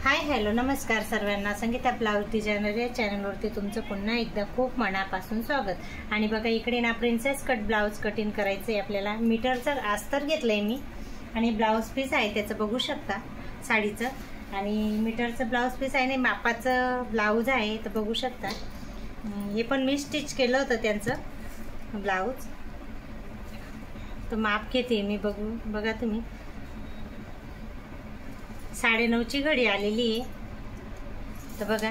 Hi hello नमस्कार सर्वांना। Sangeeta blouse designer या चॅनलवरती तुमचं पुन्हा एकदा खूप मनापासून स्वागत। आणि बघा इकडे ना प्रिन्सेस कट ब्लाउज कटिंग करायचं आहे आपल्याला। मीटरचं अस्तर घेतलंय मी आणि ब्लाउज पीस आहे त्याचं बघू शकता साडीचं, आणि मीटरचं ब्लाउज पीस आहे आणि मापाचं ब्लाउज आहे तर बघू शकता। हे पण मी स्टिच केलं होतं त्यांचं ब्लाउज, तर माप घेते मी बघा तुम्ही। 9:30ची घडी आलेली आहे। तर बघा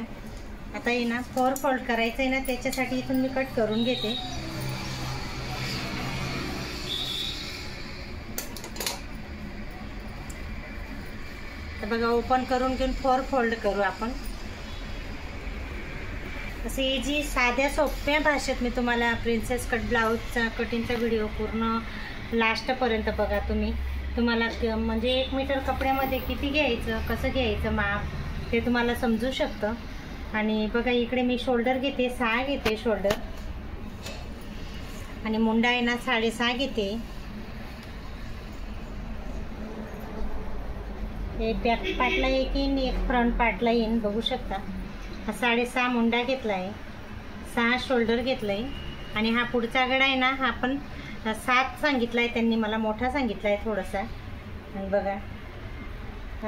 आता हे ना 4 फोल्ड करायचं आहे ना, त्याच्यासाठी इथून मी कट करून घेते। तर बघा ओपन करून घेऊन 4 फोल्ड करू आपण। असे जी साध्या सोप्या भाषेत मी तुम्हाला प्रिन्सेस कट ब्लाउजचा कटिंगचा व्हिडिओ पूर्ण लास्टपर्यंत बघा तुम्ही। तुम्हाला म्हणजे 1 मीटर कपड्यामध्ये किती घ्यायचं, कसं घ्यायचं माप ते तुम्हाला समजू शकतं। आणि बघा इकडे मी शोल्डर घेते 6 घेते शोल्डर, आणि मुंडा आहे ना 6.5 घेते। एक बॅक पार्टला एक येईन, एक फ्रंट पार्टला येईन बघू शकता। हा 6.5 मुंडा घेतला आहे, 6 शोल्डर घेतलंय, आणि हा पुढचा गळा आहे ना हा पण 7 सांगितलाय त्यांनी, मला मोठा सांगितलाय थोडासा। आणि बघा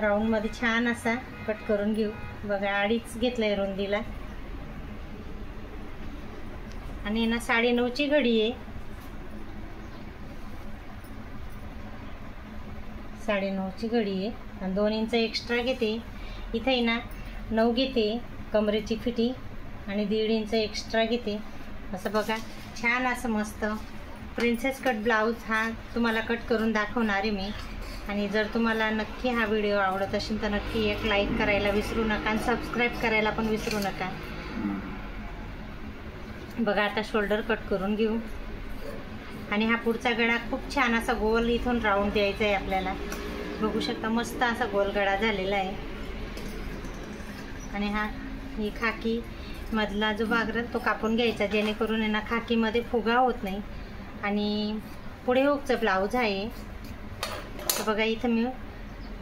राऊंड मध्ये छान असा कट करून घेऊ। बघा 2.5 घेतलाय रुंदीला, आणि ना 9:30ची घडी आहे। 9:30ची घडी आहे, आणि 2 इंच एक्स्ट्रा घेते इथे ना। 9 घेते कमरेची फिटी, आणि 1.5 इंच एक्स्ट्रा घेते। असं बघा छान असं मस्त प्रिन्सेस कट ब्लाउज हा तुम्हाला कट करून दाखवणार आहे मी। आणि जर तुम्हाला नक्की हा व्हिडिओ आवडत असेल तर नक्की एक लाईक करायला विसरू नका, आणि सबस्क्राईब करायला पण विसरू नका। बघा आता शोल्डर कट करून घेऊ, आणि हा पुढचा गळा खूप छान असा गोल इथून राऊंड द्यायचा आहे आपल्याला। बघू शकता मस्त असा गोल गळा झालेला आहे। आणि ही खाकी मधला जो भाग तो कापून घ्यायचा, जेणेकरून यांना खाकीमध्ये फुगा होत नाही। आणि पुढे हुकचं ब्लाउज आहे, तर बघा इथं मी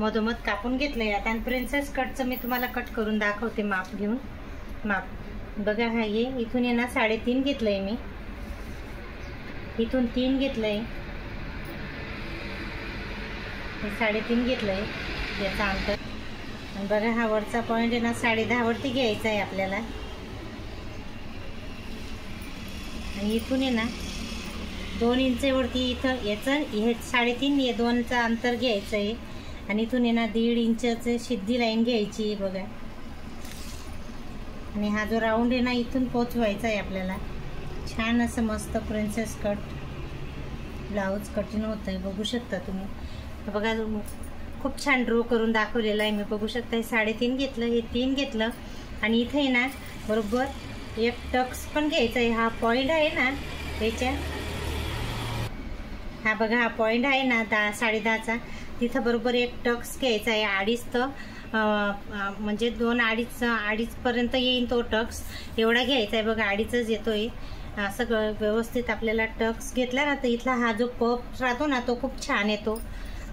मधोमध कापून घेतलंय आता। आणि प्रिन्सेस कटचं मी तुम्हाला कट करून दाखवते माप घेऊन। माप बघा हा हे इथून आहे ना 3.5 घेतलंय मी, इथून 3 घेतलंय, हे 3.5 घेतलंय याचा अंतर। आणि बघा हा वरचा पॉईंट आहे ना 10.5 वरती घ्यायचा आहे आपल्याला, आणि इथून आहे ना 2 इंच वरती इथं याचं हे 3.5 हे 2चा अंतर घ्यायचं आहे, आणि इथून आहे ना 1.5 इंचचं सिद्धी लाईन घ्यायची आहे बघा। आणि हा जो राऊंड आहे ना इथून पोचवायचा आहे आपल्याला। छान असं मस्त प्रिन्सेस कट ब्लाउज कटिंग होत आहे बघू शकता तुम्ही। बघा खूप छान ड्रॉ करून दाखवलेला आहे मी, बघू शकता। हे 3.5 घेतलं, हे 3 घेतलं, आणि इथे ना बरोबर एक टक्स पण घ्यायचा आहे। हा पॉईंट आहे ना याच्या, हा बघा हा पॉईंट आहे ना 10.5चा, तिथं बरोबर एक टक्स घ्यायचा आहे। 2.5 तर म्हणजे 2-2.5 पर्यंत येईन तो टक्स, एवढा घ्यायचा आहे बघा। 2.5च येतोय असं व्यवस्थित आपल्याला टक्स घेतला ना तर इथला हा जो पफ राहतो ना तो खूप छान येतो।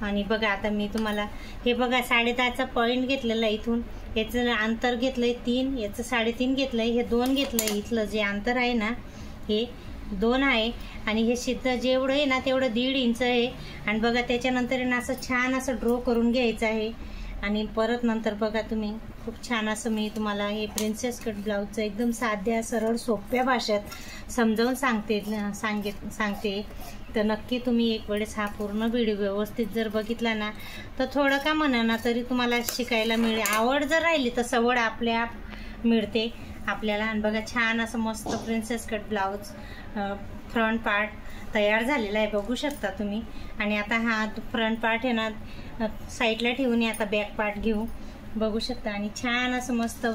आणि बघा आता मी तुम्हाला हे बघा 10.5चा पॉईंट घेतलेला आहे, इथून याचं अंतर घेतलंय 3, याचं 3.5 घेतलंय, हे 2 घेतलंय। इथलं जे अंतर आहे ना हे 2 आहे, आणि हे सिद्ध जेवढं आहे ना तेवढं 1.5 इंच आहे। आणि बघा त्याच्यानंतर ना असं छान असं ड्रॉ करून घ्यायचं आहे। आणि परत नंतर बघा तुम्ही खूप छान असं मी तुम्हाला हे प्रिन्सेस कट ब्लाउजचं एकदम साध्या सरळ सोप्या भाषेत समजावून सांगते। तर नक्की तुम्ही एक वेळेस हा पूर्ण व्हिडिओ व्यवस्थित जर बघितला ना तर थोडं का म्हणा ना तरी तुम्हाला शिकायला मिळेल। आवड जर राहिली तर सवड आपल्याआप मिळते आपल्याला। आणि बघा छान असं मस्त princess cut blouse front part तयार झालेला आहे बघू शकता तुम्ही। आणि आता हा फ्रंट पार्ट आहे ना साईडला ठेवून आता बॅक पार्ट घेऊ बघू शकता। आणि छान असं मस्त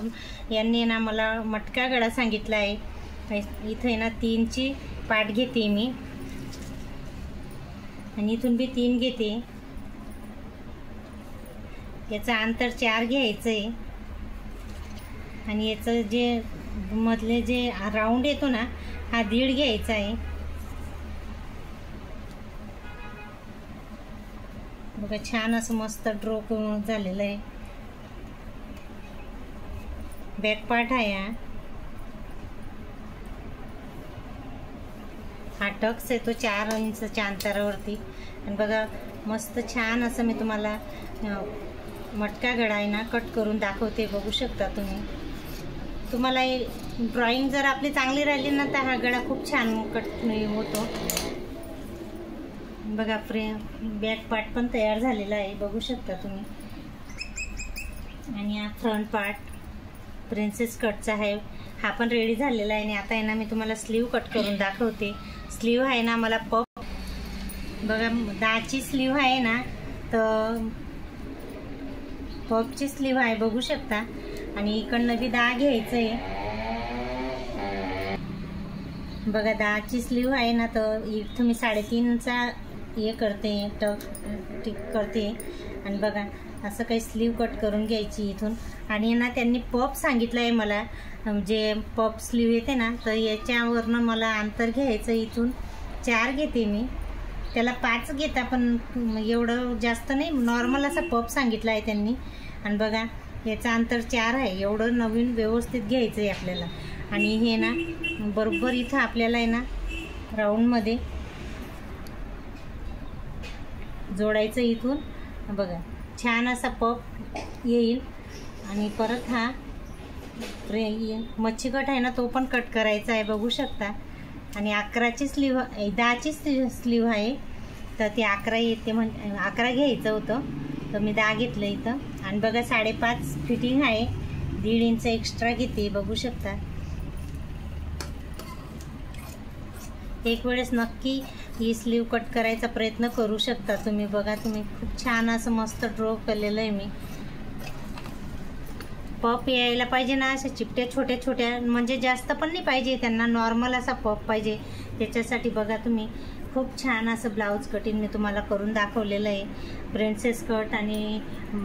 यांनी ना मला मटका गळा सांगितला आहे। इथे ना 3ची पार्ट घेते मी, आणि इथून बी 3 घेते। याचं अंतर 4 घ्यायचं आहे, आणि याचं जे मधले जे राऊंड येतो ना हा 1.5 घ्यायचा आहे। बघा छान असं मस्त ड्रॉ करून झालेलं आहे। बॅक पार्ट आहे हा टक्स येतो 4 इंचच्या अंतरावरती. आणि बघा मस्त छान असं मी तुम्हाला मटका गळा आहे ना कट करून दाखवते, बघू शकता तुम्ही. तुम्हाला ड्रॉइंग जर आपली चांगली राहिली ना तर हा गळा खूप छान कट होतो. बघा बॅक पार्ट पण तयार झालेला आहे, बघू शकता तुम्ही. आणि हा फ्रंट पार्ट प्रिन्सेस कटचा आहे, हा पण रेडी झालेला आहे. आणि आता आहे ना मी तुम्हाला स्लीव कट करून दाखवते. स्लीव आहे ना मला पफ, बघा 10ची स्लीव आहे ना, तर पफची स्लीव आहे, बघू शकता. आणि इकडनं बी 10 घ्यायचं आहे. बघा 10ची स्लीव आहे ना, तर इथं मी 3.5चा हे करते, टिक करते. आणि बघा असं काही स्लीव कट करून घ्यायची इथून. आणि ना त्यांनी पफ सांगितलं आहे मला, जे पफ स्लीव येते ना, तर याच्यावरनं मला अंतर घ्यायचं. इथून 4 घेते मी, त्याला 5 घेता, पण एवढं जास्त नाही, नॉर्मल असा पफ सांगितला आहे त्यांनी. आणि बघा याचं अंतर 4 आहे, एवढं नवीन व्यवस्थित घ्यायचं आहे आपल्याला. आणि हे ना बरोबर इथं आपल्याला आहे ना राऊंडमध्ये जोडायचं इथून. बघा छान असा पफ येईल. आणि परत हा मच्छी कट आहे ना, तो पण कट करायचा आहे, बघू शकता. आणि 11ची स्लीव 10ची स्लीव आहे, तर ती 11 येते, 11 घ्यायचं होतं, तर मी 10 घेतलं इथं. आणि बघा 5.5 फिटिंग आहे, 1.5 इंच एक्स्ट्रा घेते, बघू शकता. एक वेळेस नक्की ही स्लीव कट करायचा प्रयत्न करू शकता तुम्ही. बघा तुम्ही खूप छान असं मस्त ड्रॉ केलेलं आहे मी. पफ यायला पाहिजे ना, अशा चिपट्या छोट्या छोट्या, म्हणजे जास्त पण नाही पाहिजे त्यांना, नॉर्मल असा पफ पाहिजे. त्याच्यासाठी बघा तुम्ही खूप छान असं ब्लाऊज कटिंग मी तुम्हाला करून दाखवलेलं आहे. प्रिन्सेस कट आणि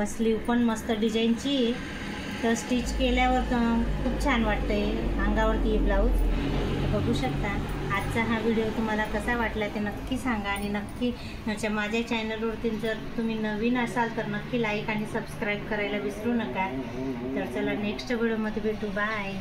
स्लीव पण मस्त डिझाईनची, तर स्टिच केल्यावर खूप छान वाटतंय अंगावरती हे ब्लाऊज, बघू शकता. आजचा हा व्हिडिओ तुम्हाला कसा वाटला ते नक्की सांगा. आणि नक्की माझ्या चॅनलवरती जर तुम्ही नवीन असाल तर नक्की लाईक आणि सबस्क्राईब करायला विसरू नका. तर चला नेक्स्ट व्हिडिओमध्ये भेटू, बाय.